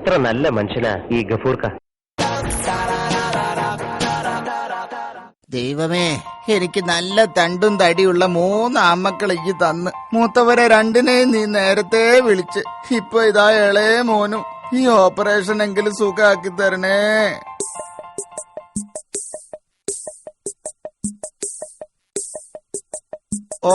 എത്ര നല്ല മനുഷ്യനാ ഈ ഗഫൂർക്ക. ദൈവമേ, എനിക്ക് നല്ല തണ്ടും തടിയുള്ള 3 ആമക്കൾ ഇജ്ജ് തന്ന്. മൂത്തവരെ 2നെയും നീ നേരത്തെ വിളിച്ച്. ഇപ്പൊ ഇതാ ഇളയ മോനും. ഈ ഓപ്പറേഷൻ എങ്കിലും സുഖാക്കി തരണേ.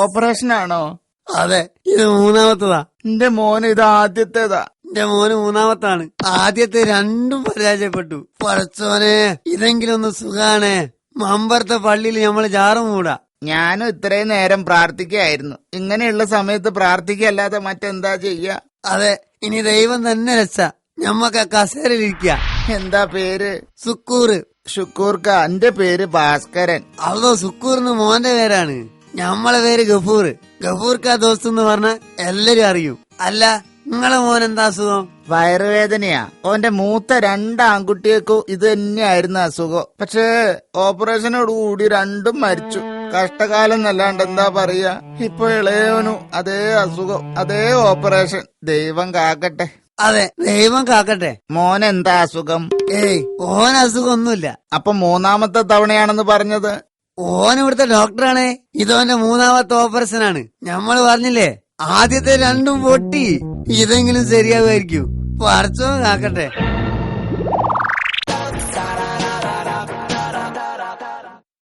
ഓപ്പറേഷനാണോ? അതെ, ഇത് 3ാമത്തതാ. എന്റെ മോന് ഇത് ആദ്യത്തേതാ. എന്റെ മോന് 3ാമത്താണ്. ആദ്യത്തെ 2ഉം പരാജയപ്പെട്ടു. പടച്ചോനെ, ഇതെങ്കിലും ഒന്ന് സുഖാണേ. മമ്പറത്തെ പള്ളിയിൽ നമ്മള് ജാറും കൂടാ. ഞാനും ഇത്രയും നേരം പ്രാർത്ഥിക്കായിരുന്നു. ഇങ്ങനെയുള്ള സമയത്ത് പ്രാർത്ഥിക്കല്ലാതെ മറ്റെന്താ ചെയ്യാ? അതെ, ഇനി ദൈവം തന്നെ രക്ഷ. ഞമ്മക്ക് കസേരയിലിരിക്ക. എന്താ പേര്? സുക്കൂറ്. ഷുക്കൂർക്ക. എന്റെ പേര് ഭാസ്കരൻ. അതോ സുക്കൂറിന് മോന്റെ പേരാണ്. ഞമ്മളെ പേര് ഗഫൂർ. ഗഫൂർക്ക ദോസ്ത് എന്ന് പറഞ്ഞ എല്ലാരും അറിയും. അല്ല, നിങ്ങളെ മോൻ എന്താ അസുഖം? വയറുവേദനയാ. ഓന്റെ മൂത്ത 2 ആൺകുട്ടികൾക്കും ഇത് തന്നെയായിരുന്നു അസുഖം. പക്ഷേ ഓപ്പറേഷനോടുകൂടി 2ഉം മരിച്ചു. കഷ്ടകാലം എന്നല്ലാണ്ട് എന്താ പറയാ. ഇപ്പൊ ഇളയവനും അതേ അസുഖം, അതേ ഓപ്പറേഷൻ. ദൈവം കാക്കട്ടെ. അതെ, ദൈവം കാക്കട്ടെ. മോനെന്താ അസുഖം? ഏയ്, ഓൻ അസുഖമൊന്നുമില്ല. അപ്പൊ 3ാമത്തെ തവണയാണെന്ന് പറഞ്ഞത്? ഓൻ ഇവിടുത്തെ ഡോക്ടറാണ്. ഇതോന്റെ 3ാമത്തെ ഓപ്പറേഷനാണ്. ഞമ്മള് പറഞ്ഞില്ലേ, ആദ്യത്തെ 2ഉം പൊട്ടി. ഇതെങ്കിലും ശരിയാവുമായിരിക്കും. പടച്ചോൻ കാക്കട്ടെ.